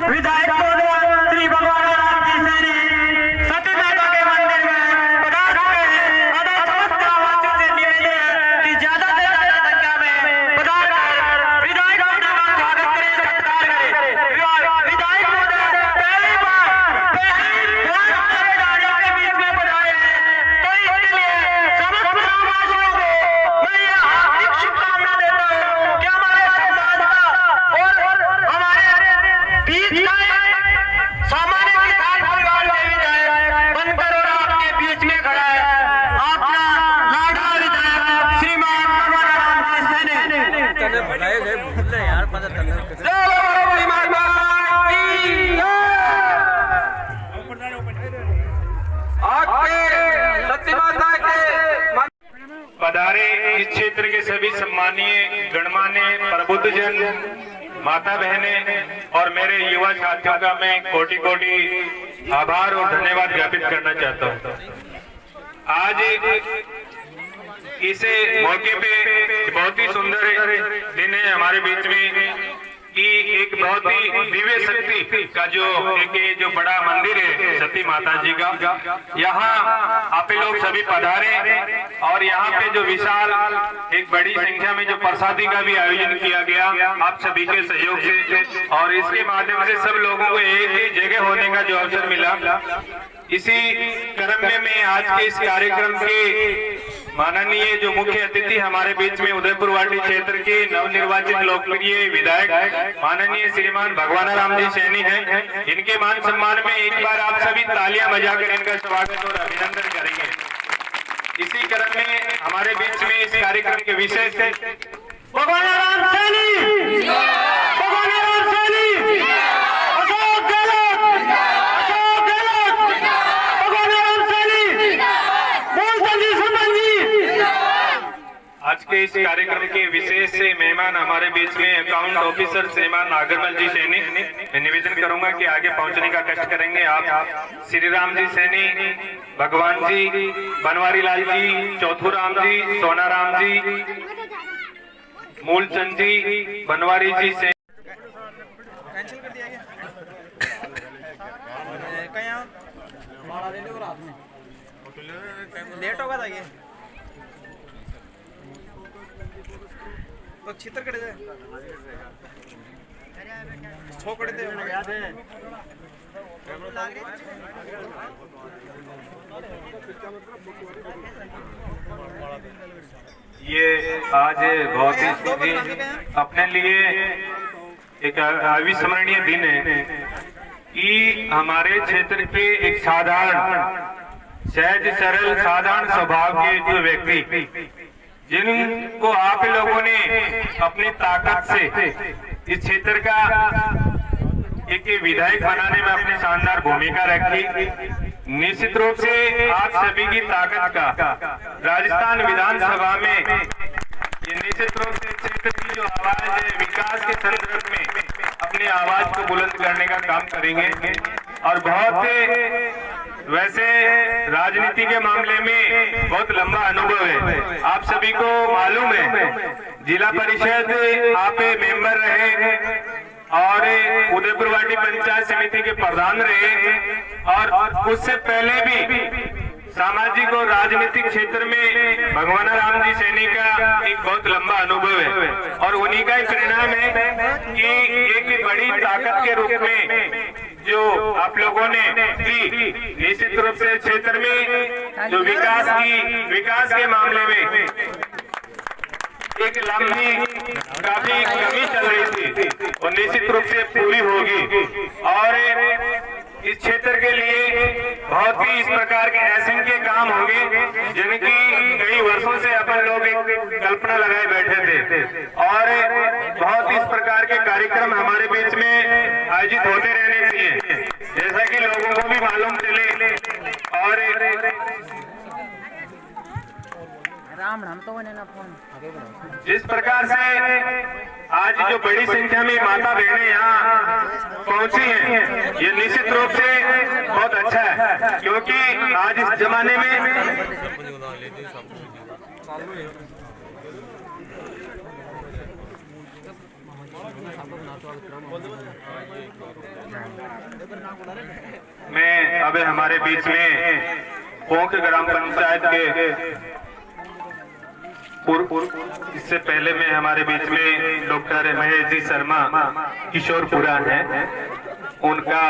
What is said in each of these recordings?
विधायक महोदय श्री भगवान राम जी सैनी सती माता के मंदिर में पधार चुके हैं। अतः समस्त ग्रामवासियों से निवेदन है कि ज्यादा से ज्यादा संख्या में पधार कर विधायक महोदय का स्वागत करें, सत्कार करें। विधायक महोदय पहली बार हमारे गाड़ियों के बीच में पधारे हैं, तो इसके लिए समस्त ग्रामवासियों को मैं यह हार्दिक शुभकामना देता हूँ कि हमारे समाज का और हमारे बीच का सामान्य किसान परिवार में विधायक बनकर और आपके बीच में खड़ा है अपना लाडला विधायक श्रीमान भगवान राम जी सैनी। यार पता पधारे इस क्षेत्र के सभी सम्मानीय गणमान्य प्रबुद्धजन, माता बहने और मेरे युवा साथियों का मैं कोटि कोटि आभार और धन्यवाद ज्ञापित करना चाहता हूँ। आज इस मौके पे बहुत ही सुंदर दिन है हमारे बीच में कि एक बहुत ही दिव्य शक्ति का जो बड़ा मंदिर है सती माता जी का, यहाँ आप लोग सभी पधारे और यहाँ पे जो विशाल एक बड़ी संख्या में जो प्रसादी का भी आयोजन किया गया आप सभी के सहयोग से, और इसके माध्यम से सब लोगों को एक ही जगह होने का जो अवसर मिला। इसी क्रम में मैं आज के इस कार्यक्रम के माननीय जो मुख्य अतिथि हमारे बीच में उदयपुर वाटी क्षेत्र के नवनिर्वाचित लोकप्रिय विधायक माननीय श्रीमान भगवान राम जी सैनी हैं, इनके मान सम्मान में एक बार आप सभी तालियां बजाकर इनका स्वागत और अभिनंदन करेंगे। इसी क्रम में हमारे बीच में इस कार्यक्रम के विषय से भगवान राम सैनी, भगवान राम सैनी, अशोक गहलोत, अशोक गहलोत, भगवान राम सैनी, मोहन जी सुमन जी। आज के इस कार्यक्रम के विशेष मेहमान हमारे बीच में अकाउंट ऑफिसर श्रीमान नागरमल जी सैनी, मैं निवेदन करूंगा कि आगे पहुंचने का कष्ट करेंगे। आप श्री राम जी सैनी, भगवान जी, बनवारी लाल जी, चौथू राम जी, सोना राम जी, मूलचंद जी, बनवारी जी से कैंसिल कर दिया गया लेट होगा था ये तो चित्र कड़े थे छो कड़े थे ये आज बहुत ही अपने लिए एक अविस्मरणीय दिन है कि हमारे क्षेत्र के एक साधारण सहज सरल साधारण स्वभाव के जो व्यक्ति जिनको आप लोगों ने अपनी ताकत से इस क्षेत्र का एक विधायक बनाने में अपनी शानदार भूमिका रखी, निश्चित रूप से आप सभी की ताकत का राजस्थान विधानसभा में ये निश्चित रूप से क्षेत्र की जो आवाज है विकास के संदर्भ में अपनी आवाज को बुलंद करने का काम करेंगे। और बहुत वैसे राजनीति के मामले में बहुत लंबा अनुभव है, आप सभी को मालूम है, जिला परिषद आप मेंबर रहे और उदयपुर वाटी पंचायत समिति के प्रधान रहे, और उससे पहले भी सामाजिक और राजनीतिक क्षेत्र में भगवान राम जी सैनी का एक बहुत लंबा अनुभव है, और उन्हीं का ही परिणाम है कि एक बड़ी ताकत के रूप में जो आप लोगों ने दी, निश्चित रूप से क्षेत्र में जो विकास के मामले में एक लंबी काफी कमी चल रही थी और निश्चित रूप से पूरी होगी। और इस क्षेत्र के लिए बहुत ही इस प्रकार के असंख्य काम होंगे जिनकी कई वर्षों से अपन लोग एक कल्पना लगाए बैठे थे, और बहुत इस प्रकार के कार्यक्रम हमारे बीच में आयोजित होते रहने चाहिए, जैसा कि लोगों को भी मालूम चले। और जिस प्रकार से आज जो बड़ी संख्या में माता बहनें यहाँ पहुंची हैं, ये निश्चित रूप से बहुत अच्छा है, क्योंकि आज इस जमाने में मैं अब हमारे बीच में पोंख ग्राम पंचायत के इससे पहले में हमारे बीच में डॉक्टर महेश जी शर्मा किशोरपुरा हैं, उनका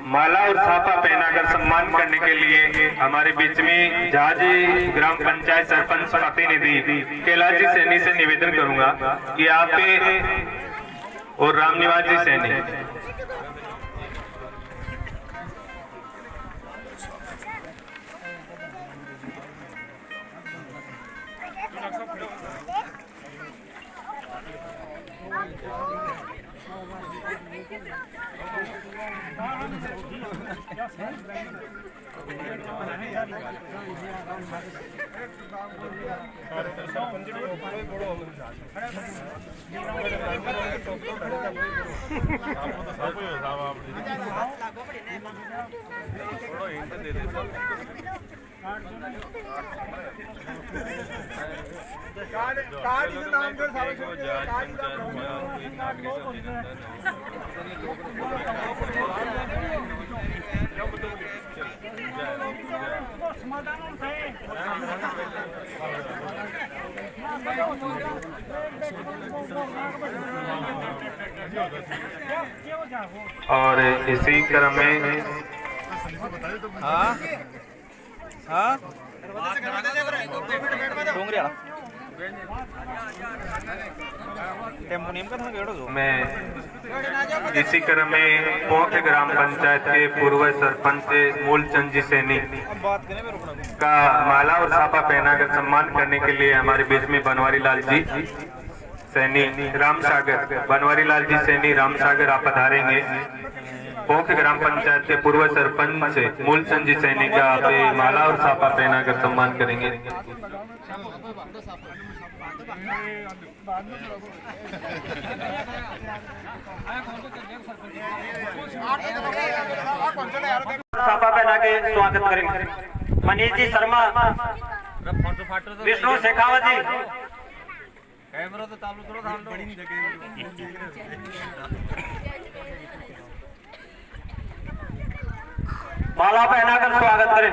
माला और छापा पहनाकर सम्मान करने के लिए हमारे बीच में झाजी ग्राम पंचायत सरपंच प्रतिनिधि कैलाश जी सैनी से निवेदन करूंगा कि आप और रामनिवास जी सैनी और इसी क्रम में मैं इसी क्रम में पोंख ग्राम पंचायत के पूर्व सरपंच मूलचंद जी सैनी का माला और छापा पहनाकर सम्मान करने के लिए हमारे बीच में बनवारी लाल जी सैनी रामसागर, बनवारी लाल जी सैनी रामसागर आप पधारेंगे। पोंख ग्राम पंचायत के पूर्व सरपंच मूलचंद जी सैनी का आप माला और छापा पहनाकर सम्मान करेंगे। छापा पहना के स्वागत करेंगे। मनीष जी शर्मा, विष्णु शेखावत जी, कैमरा तो चालू करो, बड़ी नहीं माला पहनाकर स्वागत करें।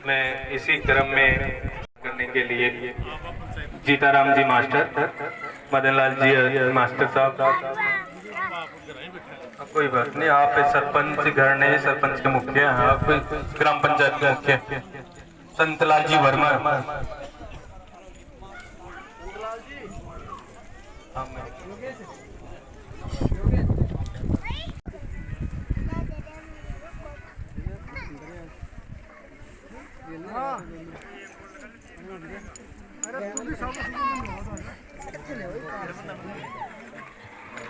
मैं इसी क्रम में करने के लिए जीताराम जी मास्टर, मदन लाल जी मास्टर साहब, कोई बात नहीं, आप सरपंच घर नहीं, सरपंच के मुखिया, आप ग्राम पंचायत के मुखिया संतलाल जी वर्मा,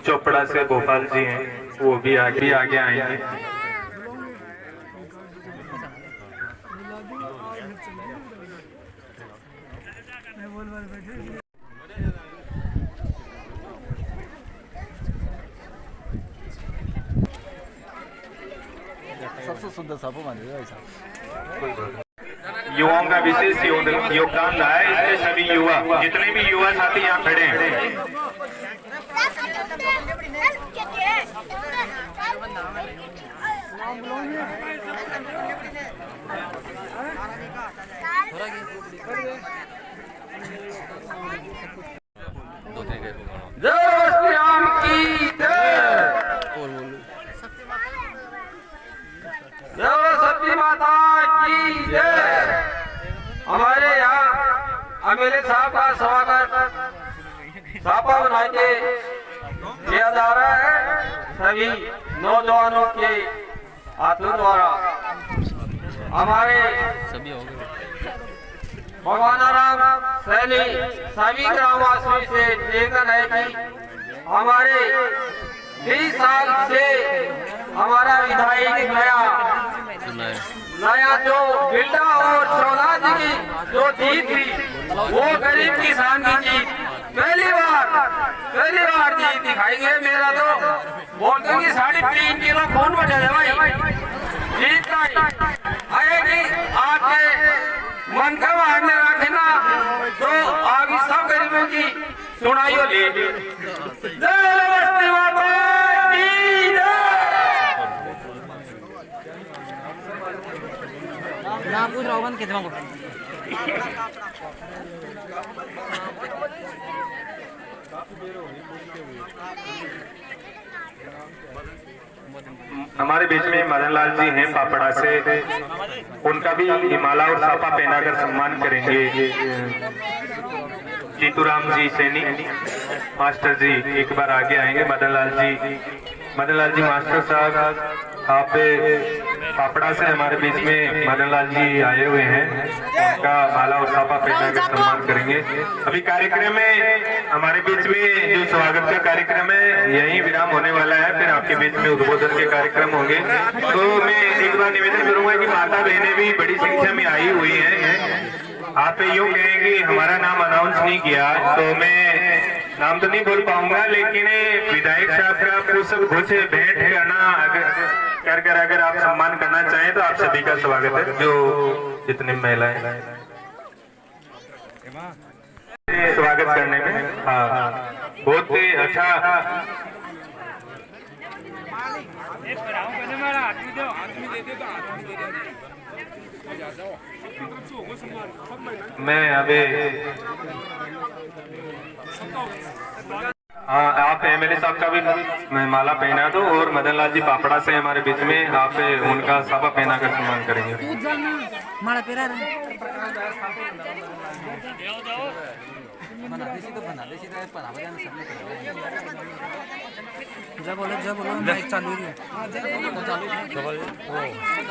चोपड़ा से भोपाल जी हैं, वो भी आगे आएंगे। सबसे सुंदर सापो मानेगा ऐसा। युवाओं का विशेष योगदान रहा है, इसलिए सभी युवा, जितने भी युवा साथी यहाँ खड़े हैं, जय श्री राम की जय, जय सती माता की जय। हमारे यहाँ एमएलए साहब का स्वागत छापा बना के किया जा रहा है सभी नौजवानों के हाथों द्वारा। हमारे भगवान राम सैनी सभी ग्रामवासियों से निवेदन है कि हमारे 20 साल से हमारा विधायक नया जो बिल्डा और चौधरी जी की जो जीत थी वो गरीब किसान की जीत पहली बार जीत दिखाएंगे। मेरा तो बोलते कि 3.5 किलो खून बचा है भाई, जीत आएगी। आपके मन का मारने रखना तो आगे सब गरीबों की सुनाई हो ले। ना पूछ रहा हूँ कितना हमारे बीच में मदन लाल जी हैं पापड़ा से, उनका भी हिमाला और साफा पहनाकर सम्मान करेंगे। जीतूराम जी सैनी मास्टर जी एक बार आगे आएंगे। मदन लाल जी मास्टर साहब, आप पापड़ा से हमारे बीच में मदन लाल जी आए हुए हैं, उनका माला और साफा पहनाकर सम्मान करेंगे। अभी कार्यक्रम में हमारे बीच में जो स्वागत का कार्यक्रम है यही विराम होने वाला है, फिर आपके बीच में उद्बोधन के कार्यक्रम होंगे। तो मैं एक बार निवेदन करूंगा कि माता बहनें भी बड़ी संख्या में आई हुई हैं। आप यूँ कहेंगे हमारा नाम अनाउंस नहीं किया, तो मैं नाम तो नहीं बोल पाऊंगा, लेकिन विधायक साहब का कुछ भेंट करना अगर आप सम्मान करना चाहें तो आप सभी का स्वागत है। जो जितनी महिलाएं स्वागत करने में, हाँ बहुत ही अच्छा। मैं अभी आप एमएलए साहब का भी माला पहना दो, और मदन लाल जी पापड़ा से हमारे बीच में आप उनका साफा पहना कर सम्मान करेंगे।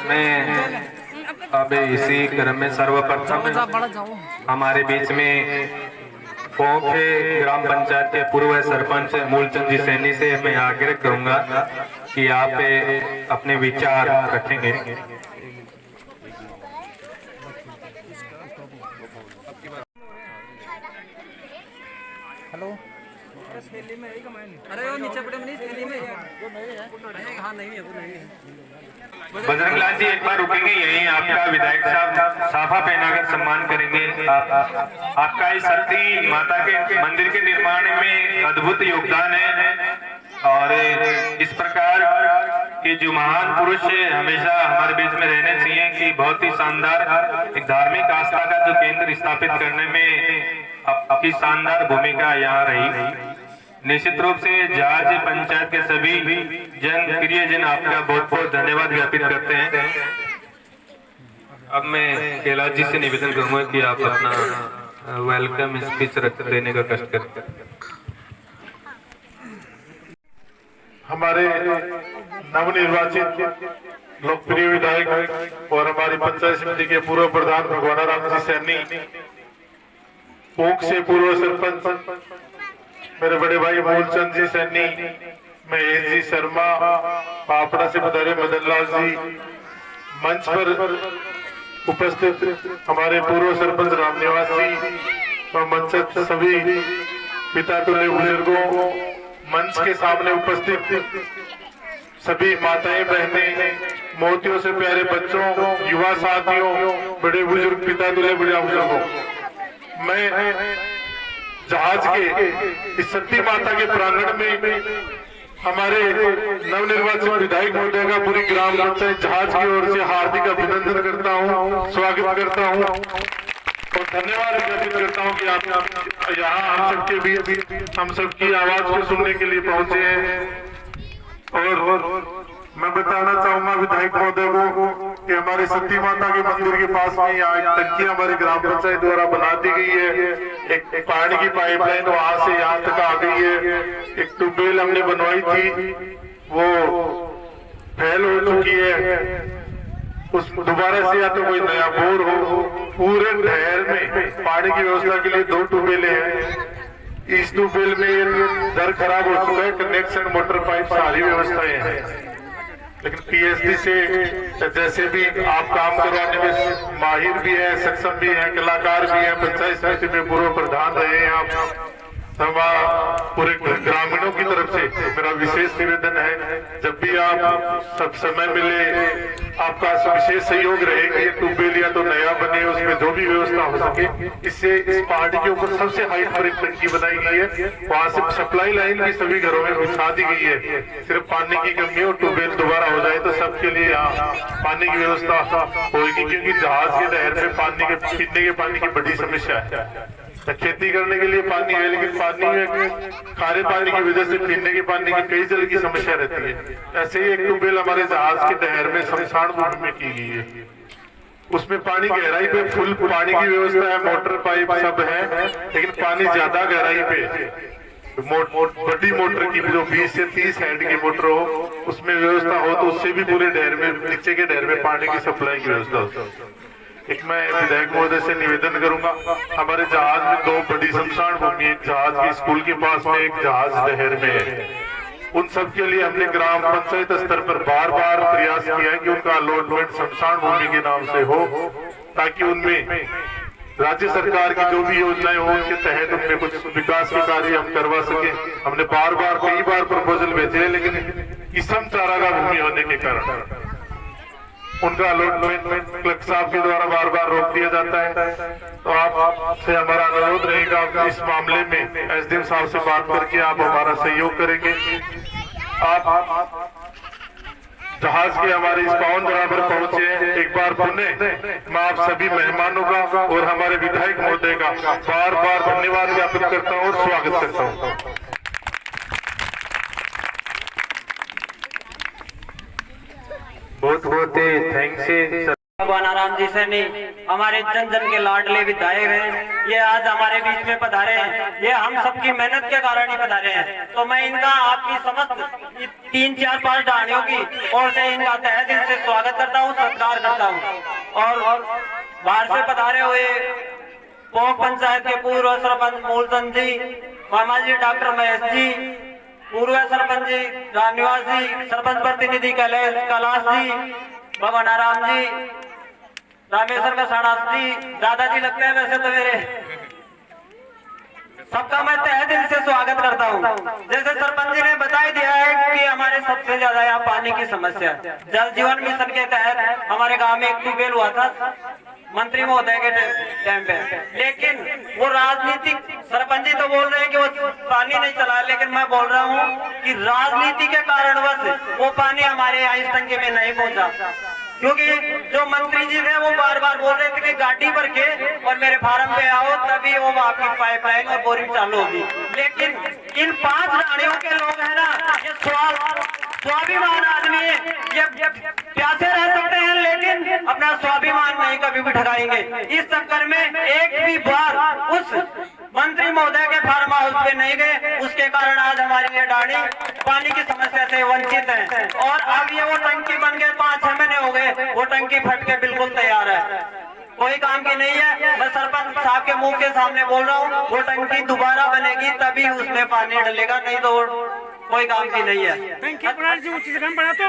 मैं अब इसी क्रम में सर्वप्रथम हमारे बीच में पोखे ग्राम पंचायत के पूर्व सरपंच मूलचंद जी सैनी से मैं आग्रह करूंगा कि आप अपने विचार रखेंगे। हेलो, अरे वो नीचे पड़े मनीष थैली में हाँ नहीं है वो नहीं है। बजरंग लाल जी एक बार रुकेंगे यहीं, आपका विधायक साहब साफा पहनाकर सम्मान करेंगे। आपका इस सती माता के मंदिर के निर्माण में अद्भुत योगदान है, और इस प्रकार के जो महान पुरुष हमेशा हमारे बीच में रहने चाहिए कि बहुत ही शानदार एक धार्मिक आस्था का जो केंद्र स्थापित करने में आपकी शानदार भूमिका यहाँ रही। निश्चित रूप से जहाज पंचायत के सभी प्रिय जन आपका बहुत बहुत धन्यवाद ज्ञापित करते हैं। अब मैं कैलाश जी से निवेदन करूंगा कि आप अपना वेलकम स्पीच देने का कष्ट करें। हमारे नवनिर्वाचित लोकप्रिय विधायक और हमारी पंचायत समिति के पूर्व प्रधान भगवाना राम जी सैनी, पोंख से पूर्व सरपंच मेरे बड़े भाई मूलचंद जी सैनी, महेश जी शर्मा, पापड़ा से पधारे मदन लाल जी, मंच पर उपस्थित हमारे पूर्व सरपंच रामनिवास जी और मंच सभी पिता तुल्य बुजुर्गों, मंच के सामने उपस्थित सभी माताएं बहनें, मोतियों से प्यारे बच्चों, युवा साथियों, बड़े बुजुर्ग, पिता तुल्य बड़े बुजुर्गों, मैं जहाज के इस सती माता के प्रांगण में हमारे नवनिर्वाचित विधायक महोदय का पूरी ग्राम पंचायत जहाज की ओर से हार्दिक अभिनंदन करता हूं, स्वागत करता हूं और धन्यवाद ज्ञापित करता हूं कि आप यहाँ हम सबके बीच हम सबकी आवाज को सुनने के लिए पहुंचे हैं। और मैं बताना चाहूंगा विधायक महोदय को कि हमारे सती माता के मंदिर के पास में यहाँ एक टंकी हमारे ग्राम पंचायत द्वारा बना दी गई है, एक पानी की पाइपलाइन वहां से यहाँ तक आ गई है, एक ट्यूबवेल हमने बनवाई थी वो फेल हो चुकी है, उस दोबारा से या तो कोई नया बोर हो। पूरे शहर में पानी की व्यवस्था के लिए 2 ट्यूबवेल हैं, इस ट्यूबवेल में दर खराब हो चुका है, कनेक्शन मोटर पाइप सारी व्यवस्थाएं हैं। लेकिन पीएचडी से जैसे भी आप काम करवाने में माहिर भी है, सक्षम भी है, कलाकार भी है, पंचायत समिति में पूर्व प्रधान रहे हैं आप। पूरे ग्रामीणों की तरफ से मेरा विशेष निवेदन है, जब भी आप सब समय मिले आपका विशेष सहयोग रहेगा। ये ट्यूबवेल या तो नया बने, उसमें जो भी व्यवस्था हो सके। इससे इस पहाड़ी के ऊपर सबसे हाइट पर एक टंकी बनाई गई है, वहां से सप्लाई लाइन भी सभी घरों में बिछा दी गई है। सिर्फ पानी की कमी और ट्यूबवेल दोबारा हो जाए तो सबके लिए यहाँ पानी की व्यवस्था होगी, क्योंकि जहाज के नहर में पानी के पीने के पानी की बड़ी समस्या है। खेती करने के लिए पानी है, लेकिन पानी में खारे पानी की वजह से पीने के पानी की कई जल की समस्या रहती है। ऐसे ही एक ट्यूबवेल हमारे जहाज के नहर में शमशान भूमि में की गई है। उसमें पानी गहराई पे फुल पानी की व्यवस्था है, मोटर पाइप सब है, लेकिन पानी ज्यादा गहराई पे बड़ी मोटर की जो 20 से 30 हेड की मोटर हो, उसमें व्यवस्था हो तो उससे भी पूरे नहर में, नीचे के नहर में पानी की सप्लाई की व्यवस्था हो। एक मैं विधायक महोदय से निवेदन करूंगा, हमारे जहाज में 2 बड़ी शमशान भूमि, एक जहाज की स्कूल के पास में, एक जहाज नहर में है। उन सब के लिए हमने ग्राम पंचायत स्तर पर बार बार प्रयास किया है कि उनका अलॉटमेंट शमशान भूमि के नाम से हो, ताकि उनमें राज्य सरकार की जो भी योजनाएं हो उनके तहत उनमें कुछ विकास के कार्य हम करवा सके। हमने बार बार कई बार प्रपोजल भेजे, लेकिन किस्म चारागाह भूमि होने के कारण उनका अलॉटमेंट क्लर्क साहब के द्वारा बार बार रोक दिया जाता है। तो आपसे हमारा अनुरोध रहेगा इस मामले में एसडीएम साहब से बात करके आप हमारा सहयोग करेंगे। आप जहाज के हमारे इस पावन बराबर पहुंचे हैं, एक बार पुनः मैं आप सभी मेहमानों का और हमारे विधायक महोदय का बार बार धन्यवाद ज्ञापित करता हूँ और स्वागत करता हूँ। बहुत बहुत थैंक्स भगवान आराम जी से नहीं, हमारे जन जन के लाडले विधायक हैं, ये आज हमारे बीच में पधारे हैं। ये हम सबकी मेहनत के कारण ही पधारे हैं। तो मैं इनका आपकी समस्त 3, 4, 5 डाणियों की ओर से इनका तहे दिल से स्वागत करता हूँ, सत्कार करता हूँ। और बाहर से पधारे हुए पोंक पंचायत के पूर्व सरपंच मूलचंद जी, मामा जी डॉक्टर महेश जी, पूर्व सरपंच जी रामनिवास जी, सरपंच प्रतिनिधि कैलाश जी, भगवान आराम जी, रामेश्वर का साणास जी, दादाजी लगते हैं वैसे तो मेरे। सबका मैं तहे दिल से स्वागत करता हूँ। जैसे सरपंच जी ने बता दिया है कि हमारे सबसे ज्यादा यहाँ पानी की समस्या है। जल जीवन मिशन के तहत हमारे गांव में एक ट्यूबवेल हुआ था मंत्री महोदय के टाइम पे, लेकिन वो राजनीतिक, सरपंच जी तो बोल रहे हैं कि वो पानी नहीं चला, लेकिन मैं बोल रहा हूँ कि राजनीति के कारणवश वो पानी हमारे यहाँ इस टंकी में नहीं पहुंचा। क्योंकि जो मंत्री जी थे वो बार बार बोल रहे थे कि गाड़ी भर के और मेरे फार्म पे आओ, तभी वो आपकी पाइपलाइन और बोरिंग चालू होगी। लेकिन इन 5 रानियों के लोग हैं ना, ये स्वाभिमान आदमी है, ये प्यासे रह सकते हैं लेकिन अपना स्वाभिमान नहीं कभी भी ठगाएंगे। इस चक्कर में एक भी बार उस मंत्री महोदय के फार्म हाउस पे नहीं गए, उसके कारण आज हमारी ये डाणी पानी की समस्या से वंचित है। और अब ये वो टंकी बन गए, 5-6 महीने हो गए, वो टंकी फट के बिल्कुल तैयार है, कोई काम की नहीं है। मैं सरपंच साहब के मुंह के सामने बोल रहा हूँ, वो टंकी दोबारा बनेगी तभी उसमें पानी डलेगा, नहीं तो कोई काम की नहीं है। टंकी बना जी ऊंची जगह बना तो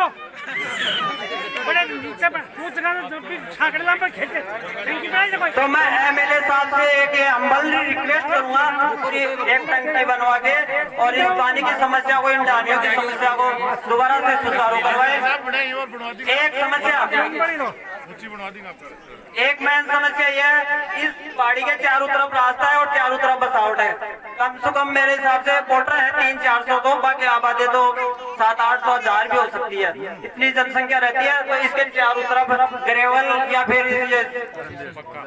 बड़े नीचे ऊंची जगह जो भी छाकड़ला पर खेलते टंकी बना दे। तो मैं एमएलए साहब से एक हम्बल रिक्वेस्ट करूंगा कि एक टंकी बनवा के और इस पानी की समस्या को, इन डालियों की समस्या को दोबारा से सुचारू करवाए। एक समस्या, एक मेन समस्या यह है, इस पहाड़ी के चारों तरफ रास्ता है और चारों तरफ बसावट है। कम से कम मेरे हिसाब से वोटर है 300-400, तो बाकी आबादी तो 700-800 हजार भी हो सकती है, इतनी जनसंख्या रहती है। तो इसके चारों तरफ ग्रेवल या फिर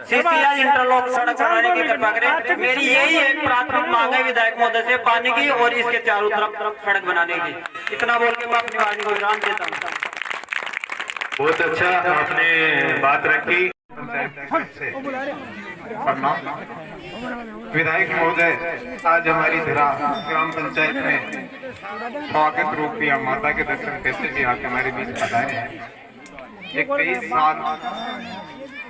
सीसी या इंटरलॉक सड़क बनाने की कृपा करें। मेरी यही एक प्राथमिक मांग है विधायक महोदय से, पानी की और इसके चारों तरफ सड़क बनाने की। इतना बोल के मैं अपनी वाणी को विराम देता हूँ। बहुत अच्छा आपने बात रखी। विधायक महोदय, आज हमारी धरा ग्राम पंचायत में स्वागत रूप या माता के दर्शन कैसे भी आके हमारे बीच पधारे हैं। 23 साल,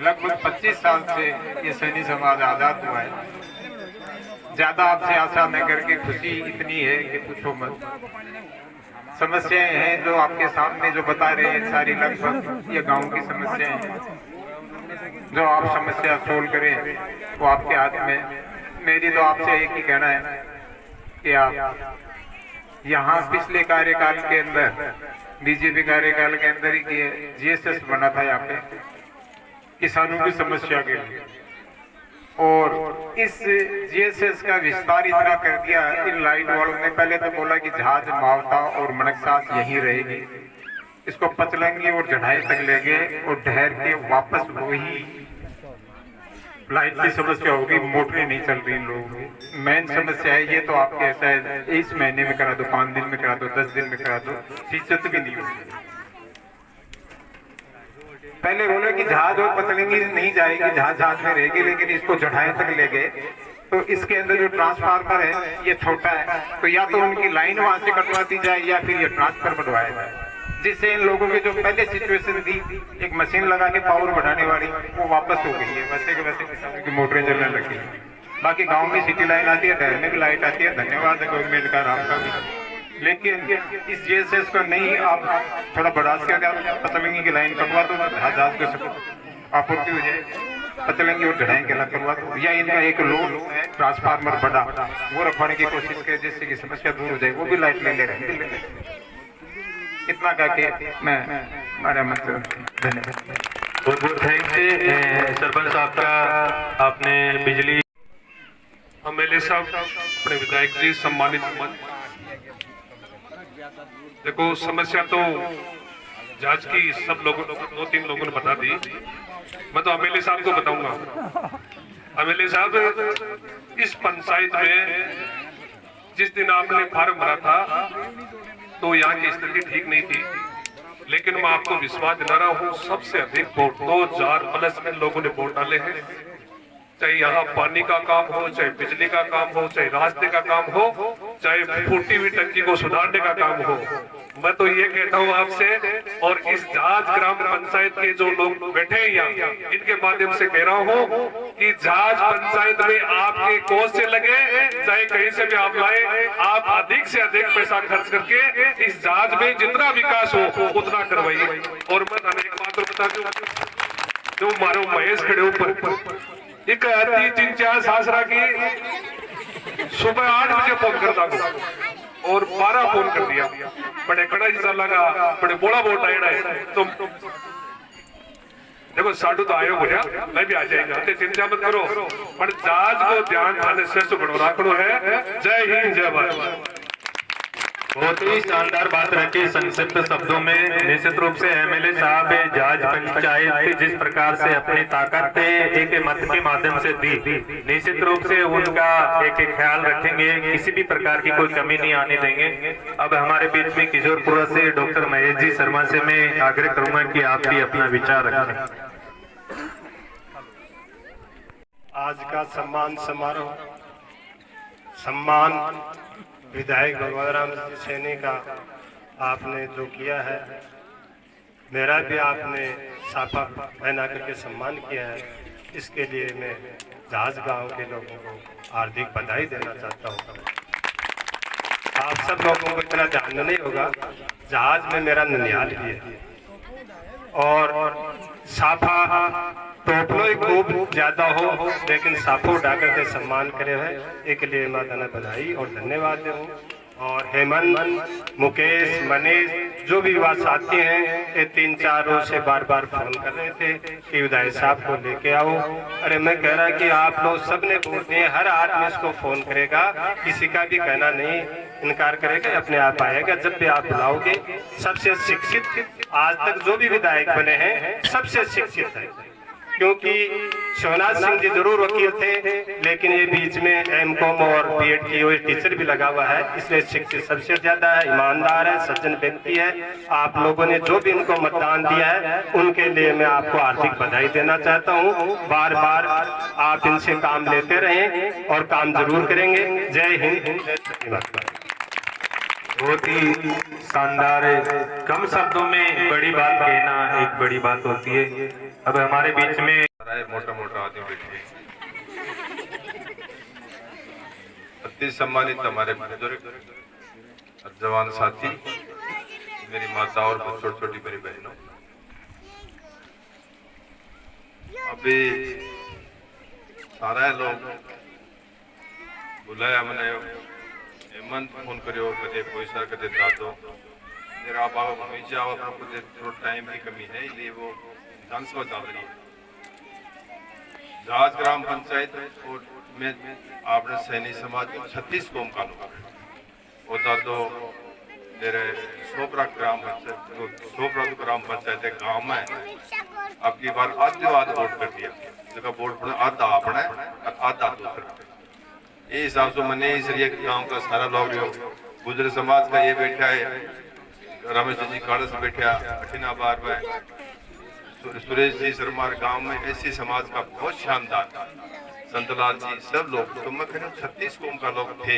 लगभग 25 साल से ये सैनी समाज आजाद हुआ है। ज्यादा आपसे आशा न करके खुशी इतनी है कि पूछो मत। समस्याएं हैं जो आपके सामने जो बता रहे हैं सारी लगभग ये गांव की समस्याएं हैं। जो आप समस्या सोल्व करें वो आपके हाथ में। मेरी तो आपसे एक ही कहना है कि आप यहाँ पिछले कार्यकाल के अंदर बीजेपी कार्यकाल के अंदर ही जीएसएस बना था यहाँ पे किसानों की समस्या के लिए, और इस जीएसएस का विस्तार इतना कर दिया इन लाइन वालों ने। पहले तो बोला कि जहाज मावता और मनकसास यहीं रहेगी, इसको पचलंगी और जढ़ाई तक ले गए और ठहर के वापस वही लाइट की समस्या होगी। मोटरें नहीं चल रही लोगों की, मेन समस्या है ये। तो आपके ऐसा है इस महीने में करा दो, 5 दिन में करा दो, 10 दिन में करा दो, फीसद भी नहीं होगी। पहले बोले कि जहाज और पतलंगी नहीं जाएगी, जहाज में रहेगी, लेकिन इसको जढ़ाई तक ले गए। तो इसके अंदर जो ट्रांसफार्मर है ये छोटा है, तो या तो उनकी लाइन वहां से कटवा दी जाए या फिर ये ट्रांसफर बढ़वाया जाए, जिससे इन लोगों की जो पहले सिचुएशन थी एक मशीन लगा के पावर बढ़ाने वाली वो वापस हो गई है। वैसे के वैसे किसानों की मोटरें चलने लगी है। बाकी गांव में सिटी लाइन आती है, ठहरने की लाइट आती है, धन्यवाद है गवर्नमेंट का, आपका भी। लेकिन इस जीएसएस को नहीं आप थोड़ा बढ़ा के पतलंगी की लाइन कटवा दो, जहाज को आपूर्ति हो जाए, पतलंगी और जढ़ाई के अलग करवा दो, या इनका एक लोड ट्रांसफार्मर बड़ा वो रखवाने की कोशिश करें जिससे कि समस्या दूर हो जाए, वो भी लाइट ले रहे हैं। इतना करके मैं हमारा मतलब धन्यवाद। बहुत बहुत थैंक्स सरपंच साहब का। आपने बिजली एमएलए साहब, अपने विधायक जी, सम्मानित मंच। देखो समस्या तो जांच की सब लोगों 2-3 लोगों ने बता दी, मैं तो एमएलए साहब को बताऊंगा। एमएलए साहब, इस पंचायत में जिस दिन आपने फॉर्म भरा था तो यहाँ की स्थिति ठीक नहीं थी, लेकिन मैं आपको विश्वास दिला रहा हूँ सबसे अधिक वोट 2000+ में लोगों ने वोट डाले हैं। चाहे यहाँ पानी का काम हो, चाहे बिजली का काम हो, चाहे रास्ते का काम हो, चाहे फूटी हुई टंकी को सुधारने का काम हो। मैं तो ये कहता हूँ आपसे, और इस जहाज ग्राम पंचायत के जो लोग बैठे हैं यहाँ, इनके माध्यम से कह रहा हूँ कि जहाज पंचायत में आपके कोष से लगे, चाहे कहीं से भी आप लाए, आप अधिक से अधिक पैसा खर्च करके इस जहाज में जितना विकास हो उतना करवाइए। और मैं एक बात और बता दूं, जो मारो महेश खड़े ऊपर एक आती 3-4 सासरा की सुबह 8 बजे फोन करता हूँ और 12 फोन कर दिया, बड़े कड़ा जी लगा, बड़े बोला वोट आया है, तुम देखो साडू तो आयो बोलिया, मैं भी आ जाएगा, चिंता मत करो, पर जहाज को ध्यान थाने से राखनो है। जय हिंद, जय भारत। बहुत ही शानदार बात रखी संक्षिप्त शब्दों में। निश्चित रूप से एमएलए साहब जहाज पंचायत जिस प्रकार से अपनी ताकत एक मत के माध्यम से दी, निश्चित रूप से उनका एक ख्याल रखेंगे, किसी भी प्रकार की कोई कमी नहीं आने देंगे। अब हमारे बीच में किशोरपुरा से डॉक्टर महेश जी शर्मा से मैं आग्रह करूंगा कि आप भी अपना विचार रखें। आज का सम्मान समारोह, सम्मान विधायक भगवान राम सैनी का आपने जो किया है, मेरा भी आपने साफा पहना करके सम्मान किया है, इसके लिए मैं जहाज गांव के लोगों को हार्दिक बधाई देना चाहता हूँ। आप सब लोगों को इतना जानना नहीं होगा, जहाज में मेरा ननिहाल भी है और साफा टोपलो ही खूब ज्यादा हो, लेकिन साफो उठा करके सम्मान करे है, एक लिए माता ने बधाई और धन्यवाद दूँ। और हेमंत, मुकेश, मनीष जो भी युवा साथी हैं, ये 3-4 रोज से बार बार फोन कर रहे थे कि विधायक साहब को लेके आओ। अरे मैं कह रहा कि आप लोग सबने वोट दिए, हर आदमी इसको फोन करेगा, किसी का भी कहना नहीं इनकार करेगा, अपने आप आएगा जब भी आप बुलाओगे। सबसे शिक्षित आज तक जो भी विधायक बने हैं सबसे शिक्षित है, क्योंकि शिवनाथ सिंह जी जरूर वकील थे, लेकिन ये बीच में एमकॉम और बीएड की वो टीचर भी लगा हुआ है, इसलिए शिक्षित सबसे ज्यादा है, ईमानदार है, सज्जन व्यक्ति है। आप लोगों ने जो भी इनको मतदान दिया है उनके लिए मैं आपको हार्दिक बधाई देना चाहता हूँ। बार बार आप इनसे काम लेते रहें और काम जरूर करेंगे। जय हिंद, जय भारत। बहुत ही शानदार, कम शब्दों में बड़ी बात कहना एक बड़ी बात होती है। अब हमारे बीच में मोटा मोटा आदमी बैठे, अति सम्मानित हमारे बुजुर्ग जवान साथी मेरी माता और छोटी छोटी मेरी बहनों, अभी सारा लोग बुलाया मैंने हेमंत फोन करो कदे पैसा कदे दादो मेरा बाबा हमेशा कदे थोड़ा टाइम की कमी है इसलिए वो विधानसभा चल रही है। जाज ग्राम पंचायत में आपने सैनी समाज को 36 कौम का लोग होता तो मेरे सोपरा ग्राम पंचायत गांव में अब की बार आधे वोट कर दिया, जगह वोट आधा अपना आधा दूसरा। ये हिसाब से मैंने इसलिए गांव का सारा लोग गुजर समाज का ये बैठा है, रमेश जी काड़स बैठा अठिना बार में, सुरेश जी शर्मा गांव में ऐसी समाज का बहुत शानदार संतलाल जी सब लोग तो मैं कहूँ 36 कौम का लोग थे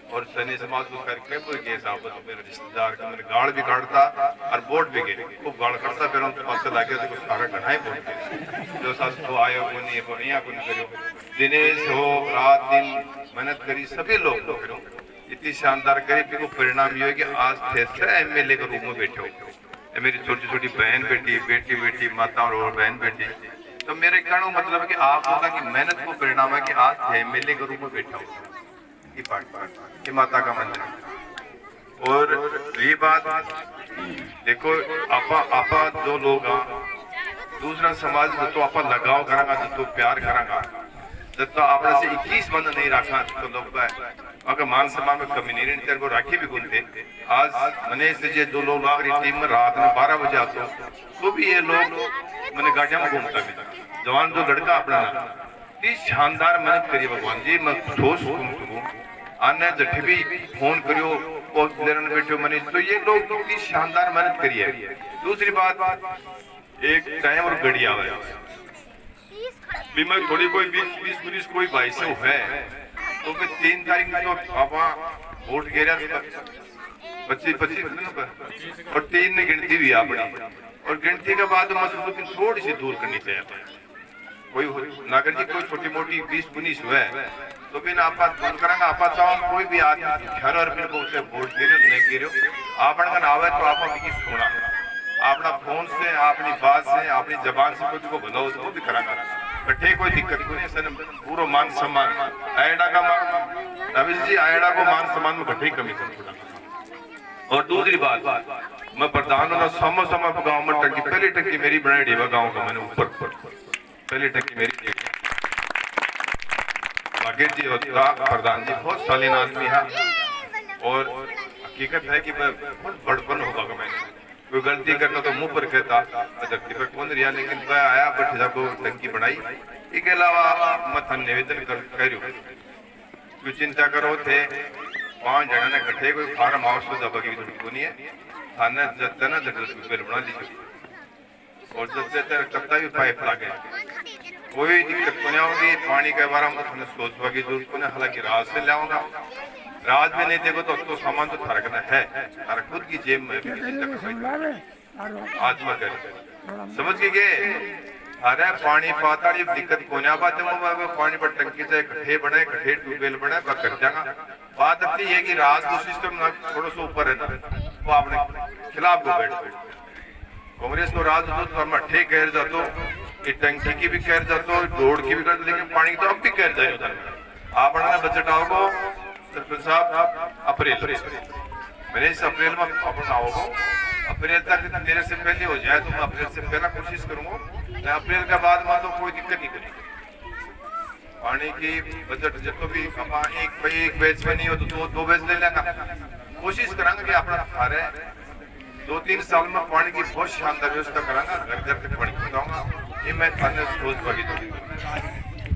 और सैनी समाज को करके के हिसाब से मेरे रिश्तेदार का मैंने गाड़ भी काटता और वोट भी गए खूब गाड़ करता फिर हम पास लाके तो सारा घना ही वोट गए जो सास तो आयो को नहीं करो दिनेश हो रात दिन मेहनत करी सभी लोग करो इतनी शानदार करी फिर परिणाम ये हो कि आज थे MLA के रूप में बैठे हो। मेरी छोटी छोटी बहन बेटी माता और बहन बेटी, तो मेरे कहने का मतलब है कि आप लोगों की मेहनत को परिणाम है कि आज MLA के रूप में बैठा हो की माता का मंदिर। और ये बात देखो आपा जो लोग दूसरा समाज जो तो आपा लगाव करांगा जो तो प्यार करांगा जब तो आपने से 21 बंद नहीं रखा तो लोग अगर मान सम्मान में कमी नहीं रहती वो राखी भी गुनते। आज मैंने से जो लोग आ रही टीम में रात में 12 बजे आते तो भी ये लोग मैंने गाड़ियां में घूमता भी जवान जो लड़का अपना शानदार मेहनत करिए भगवान जी मैं ठोस आने जठी भी फोन करियो पोस्ट लेने बैठो मनीष तो ये लोग इतनी शानदार मेहनत करिए। दूसरी बात एक टाइम और घड़ी आवे भी मैं थोड़ी कोई 20 कोई 22 है तो फिर 3 तारीख को पापा वोट गिरा 25 और 3 ने गिनती हुई अपनी और गिनती के बाद मतलब थोड़ी सी दूर करनी चाहिए कोई नागर जी कोई छोटी मोटी 20-19 हुआ तो फिर आप दूर करेंगे आप चाहो कोई भी आदमी घर और फिर उसे वोट गिरो नहीं गिरो आप आवे तो आप सुना अपना फोन से अपनी बात से अपनी जबान से कुछ को भला हो तो वो भी करांगा कट्ठे कोई दिक्कत नहीं है पूरा मान सम्मान आयडा का रविश जी आयडा को मान सम्मान में कट्ठे कमी कर। और दूसरी बात मैं प्रधान समय गाँव में टंकी पहली टंकी मेरी बनाई डेवा गाँव का मैंने ऊपर पहली टंकी मेरी बागेट जी होता प्रधान जी बहुत शालीन आदमी है और हकीकत है कि मैं बहुत बड़पन होगा मैंने कोई गलती करना तो मुंह पर कहता धरती पर कौन रिया लेकिन मैं आया बट जाको टंकी बनाई इसके अलावा मैं थाने निवेदन करूँ क्यों चिंता करो थे 5 जना ने इकट्ठे कोई फार्म हाउस तो दबा की जरूरत नहीं है थाने जब ना जरूरत बना लीजिए और जब से कत्ता भी पाइप लगे कोई दिक्कत नहीं होगी पानी के बारे में सोचने की जरूरत नहीं हालांकि राज से लाऊंगा राज में नहीं देखो तो सामान तो थरकना है और खुद की जेब में भी आत्मा कर समझ के अरे पानी पाता दिक्कत को ना बात पानी पर टंकी से इकट्ठे बने इकट्ठे ट्यूबवेल बने कर जाएगा बात अपनी है कि राज को सिस्टम थोड़ा सा ऊपर है ना वो आपने खिलाफ को बैठ कांग्रेस को राज ठे कह जातो टंकी की भी कह जातो रोड की भी कर लेकिन पानी तो अब भी कह जाए आप बजट आओगे सरपंच साहब अप्रैल मैंने इस अप्रैल में अपना आओगे अप्रैल तक मेरे से पहले हो जाए तो मैं अप्रैल से पहला कोशिश करूंगा मैं अप्रैल के बाद में तो कोई दिक्कत नहीं करेगी पानी की बजट जब भी एक बैच में नहीं हो तो दो बैच ले लेना कोशिश करांगे कि अपना सारे 2-3 साल में पानी की बहुत शानदार व्यवस्था करांगा घर घर तक पानी पहुंचाऊंगा ये मैं थाने सोच पागी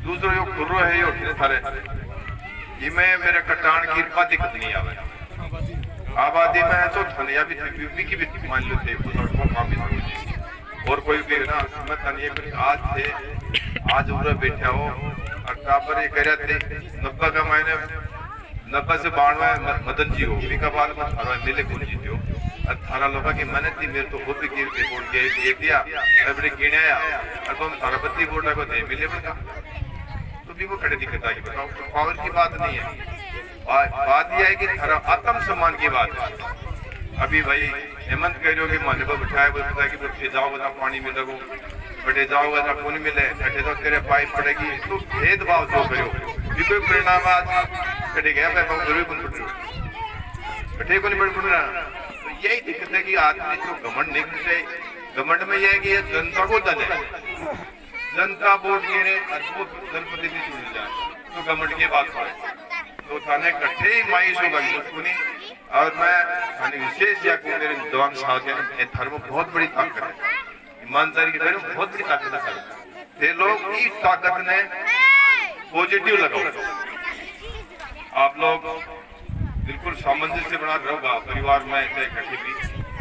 दूसरा जो खुर्रो है ये थारे ये मैं मेरे कटान की दिक्कत नहीं आवे आबादी में है तो थनिया भी यूपी की भी मान लो थे और कोई भी ना मैं थनिया आज थे आज उधर बैठा हो और पर ये कह रहे थे 90 का महीने 90 से 92 मदन जी हो का बाद में 18 मिले कौन जीते हो 18 लोगों की मेहनत थी मेरे तो खुद की रिपोर्ट दे दिया अपने गिनाया और तुम सरपति बोर्ड को दे मिले बता तो भी वो खड़े दिक्कत आई बताओ पावर की बात नहीं है बात यह है कि आत्म सम्मान की बात है अभी भाई हेमंत कह रहे हो कि माने को बिठाया बोलता कि बच्चे जाओगे ना पानी में लगो बटे जाओगे ना खून मिले अटे तो तेरे पाइप पड़ेगी तो भेदभाव जो करो ये कोई परिणाम आज कटे गया मैं जरूर कौन पड़ रहा कटे को नहीं पड़ रहा। तो यही दिक्कत है कि आदमी जो घमंड नहीं चाहिए। घमंड में यह है कि ये जनता को दल है, जनता वोट गिरे अद्भुत जनप्रतिनिधि चुन जाए तो घमंड की बात है। तो थाने कट्ठे ही मायूस होगा सुनी। और मैं थाने विशेष या को मेरे जवान साहब के धर्म बहुत बड़ी ताकत है, ईमानदारी की धर्म बहुत बड़ी ताकत है। ये लोग इस ताकत ने पॉजिटिव लगाओ। आप लोग बिल्कुल सामंजस्य बना रहोगा परिवार में इकट्ठे भी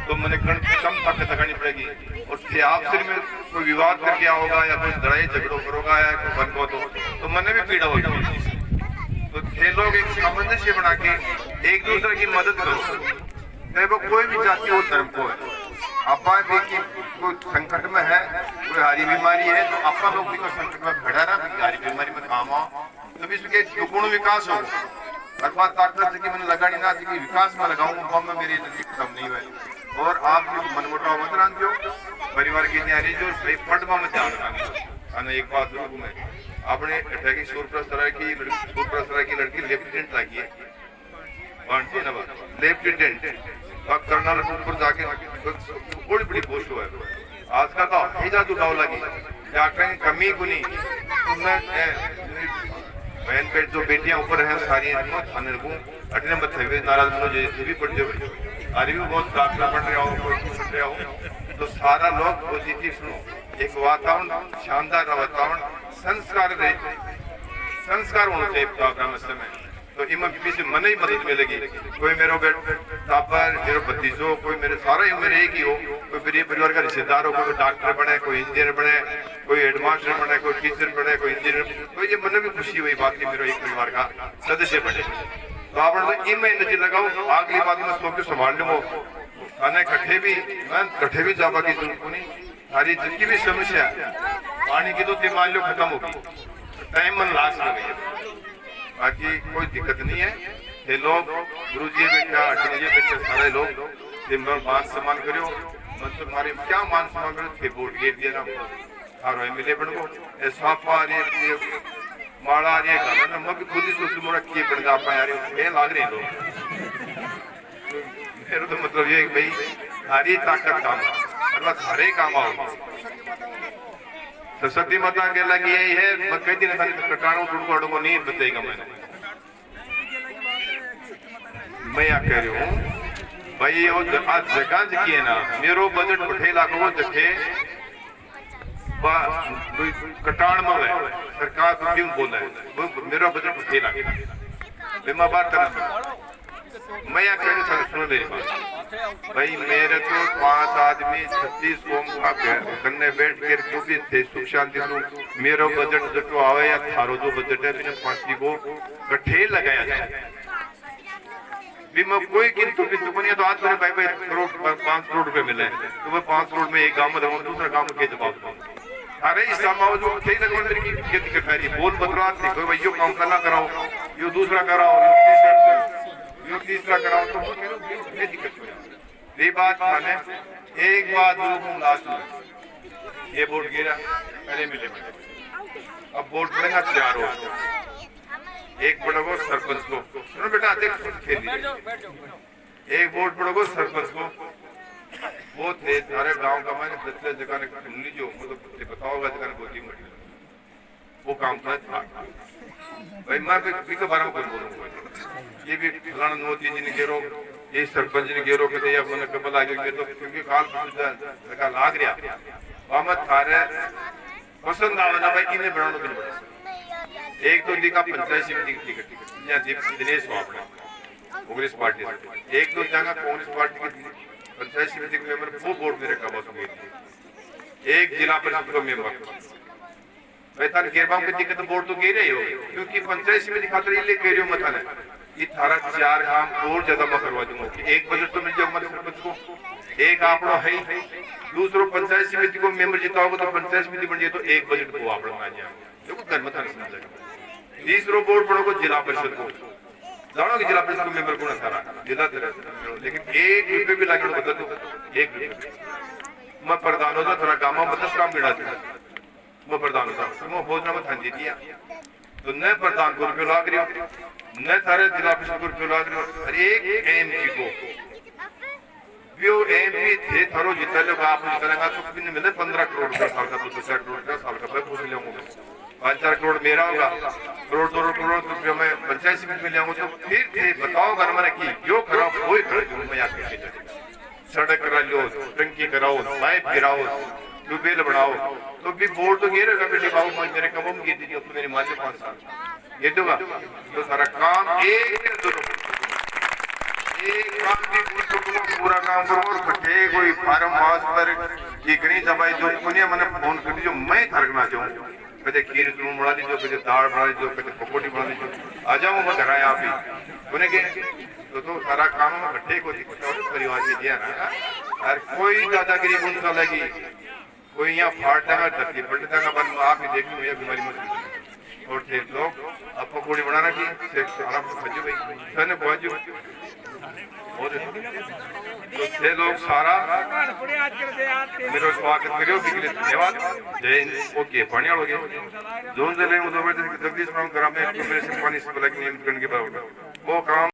तो मैंने कम ताकत लगानी पड़ेगी। और आपसे में कोई विवाद करके आओगा या कोई लड़ाई झगड़ो करोगा या कोई बन को तो मैंने भी पीड़ा होगी। तो ये लोग एक सामंजस्य बना के एक दूसरे की मदद करो, चाहे वो कोई भी जाति हो धर्म को है। आपा देखिए कोई संकट में है, कोई हारी बीमारी है तो आपा लोग भी कोई संकट में खड़ा रहा हारी बीमारी में काम आओ तो भी इसके दुगुण विकास हो। हर बात ताकत की मैंने लगानी ना थी कि विकास में लगाऊंगा में मेरी एनर्जी खत्म नहीं हुई। और आप मनमुटाव मत रांधियो, परिवार की तैयारी जो फंड में ध्यान रखना। एक बात जरूर मैं अपने अटैकी सूरप्रसरा की लड़की लेफ्टिनेंट लगी है लेफ्टिनेंट कर्नल ऊपर जाके बड़ी बड़ी पोस्ट हुआ है। आजकल तो हेजा जुटाव लगी या कहीं कमी को नहीं तो मैं बहन पे जो बेटियां ऊपर हैं सारी थाने को अटने मत थे नाराज मुझे भी पड़ जाए अरे भी बहुत दाखिला बढ़ रहा हो पढ़ रहा हो तो सारा लोग पॉजिटिव सुनो। एक वातावरण शानदार वातावरण संस्कार होना चाहिए प्रोग्राम में तो इमा से मन ही मदद मिलेगी। कोई मेरे टापर मेरे भतीजो कोई मेरे सारा ही मेरे एक ही हो, कोई मेरे परिवार का रिश्तेदार हो, कोई डॉक्टर बने कोई इंजीनियर बने कोई हेडमास्टर बने कोई टीचर बने कोई इंजीनियर तो ये मन भी खुशी हुई बात की मेरे एक परिवार का सदस्य बने। तो आप इनमें एनर्जी लगाओ अगली बात में सो के संभाल लो खाने कट्ठे भी मैं कट्ठे भी जावा की जरूरत नहीं। सारी जितनी भी समस्या पानी की तो मान लो खत्म होगी टाइम मन लास्ट में गई बाकी कोई दिक्कत नहीं है। ये लोग गुरु जी बेटा जी बेटा सारे लोग दिन भर मान सम्मान करो मतलब तुम्हारे क्या मान सम्मान करो थे वोट गिर दिया ना हारो मिले बड़को ऐसा ये माड़ा ये गाना मैं भी खुद ही सोचू मोड़ा किए बन जा पाया यार लाग रहे लोग मेरा तो मतलब ये भाई सारी ताकत काम है सारे काम आओ। सरस्वती माता के लगी यही है मैं कई दिन कटाणों को नहीं बताएगा मैं क्या कह रही हूँ भाई आज जगह की है ना मेरो बजट 2 लाख वो जखे कटाण में है सरकार तो क्यों बोला है मेरा बजट 2 लाख मैं बात करना मैं क्या कह रही सुनो मेरी बात भाई मेरे तो 5 आदमी 36 कोम का करने बैठ कर जो भी थे सुख शांति से मेरा बजट जो आवे या थारो जो बजट है मैंने 5 को कट्ठे लगाया जाए भी मैं कोई किंतु नहीं तो आज मेरे भाई 5 करोड़ रुपए मिले तो मैं 5 करोड़ में एक गांव में रहूँ दूसरा गांव में क्या जवाब दूँ। अरे इस समाज जो कई लगभग मेरी की दिक्कत है बोल बदलाव देखो भाई यो काम करना कराओ यो दूसरा कराओ यो तीसरा कराओ तो ये दिक्कत हो जाती। ये बात माने एक बात लास्ट में ये वोट गिरा अरे मिले अब वोट पड़ेगा 4 वोट एक पड़ोगो सरपंच को सुनो बेटा एक वोट पड़ोगो सरपंच को वो थे सारे गांव का मैंने पिछले जगह ने खुल लीजिए मतलब बताओगा जगह बोली वो काम था भाई मैं भी के बारे में कुछ बोलूंगा ये भी फलाना मोदी जी ने घेरो ये सरपंच ने घेरो के या मैंने कबल आगे के तो क्योंकि काल लगा लाग रहा मोहम्मद थारे पसंद आवे ना भाई इन्हें बनाना भी पड़े। एक तो लिखा पंचायत समिति की टिकट या दिनेश बाबड़ा कांग्रेस पार्टी से एक तो जगह कांग्रेस पार्टी की पंचायत समिति के मेंबर वो बोर्ड में रखा बस एक जिला परिषद का मेंबर भाई थार गेरबाम की दिक्कत बोर्ड तो गिर रही हो क्योंकि पंचायत समिति खातर ये कह रही हूँ मत है ये थारा 4 काम और ज्यादा मैं करवा दूंगा कि एक बजट तो मिल जाए हमारे सरपंच को एक आपड़ा है दूसरों पंचायत समिति को मेंबर जिता होगा तो पंचायत समिति बन जाए तो एक बजट को आपड़ा आ जाए देखो घर में था तीसरो बोर्ड पड़ोगे जिला परिषद को जानो कि जिला परिषद मेंबर को सारा जिला लेकिन 1 रुपये भी लागे बदल दो 1 रुपये मैं प्रधान होता थोड़ा गाँव में बदस काम गिरा था मैं प्रधान होता मैं भोजना में थंजी दिया तो न प्रधान को रुपये लाग रही न सारे जिला परिषद को रुपये लाग रही हर एक एमपी को वो एमपी थे थारो जितना लोग आप जितना तो भी नहीं मिले 15 करोड़ रुपए साल का 2 करोड़ रुपए साल का मैं पूछ लिया 5-4 करोड़ मेरा होगा करोड़ 2 करोड़ रुपये मैं पंचायत समिति में लियाऊंगा तो फिर थे बताओ घर मैंने की जो खराब वो ही खराब मैं यहाँ पे सड़क करा लो टंकी कराओ पाइप गिराओ ट्यूबवेल बनाओ तो भी बोर्ड तो गिरेगा बेटे बाबू मेरे कमों में गिरती अब तो मेरी माँ से 5 साल ये दूंगा तो सारा काम एक काम की पूरा काम करो और कटे कोई फार्म हाउस पर चिकनी दवाई जो दुनिया मैंने फोन कर दी जो मैं खरीदना चाहूँ कदे खीर जरूर बना दीजिए कदे दाल बना दीजिए कदे पकौड़ी बना दीजिए आ जाऊँ मैं घर आया आप ही उन्हें के तो सारा काम इकट्ठे को परिवार से दिया ना और कोई दादागिरी उनका लगी कोई यहाँ फाड़ता है धरती पलटता है बस आप ही देख लो ये बीमारी मत और थे लोग अब पकौड़ी बनाना की आराम से भजो भाई धन्य भजो तो लोग सारा मेरे स्वागत करियो धन्यवाद जय हिंद ओके पानी हो गया जोन जिले में जगदीश ग्राम में मेरे से पानी से नियम करने के बाद वो काम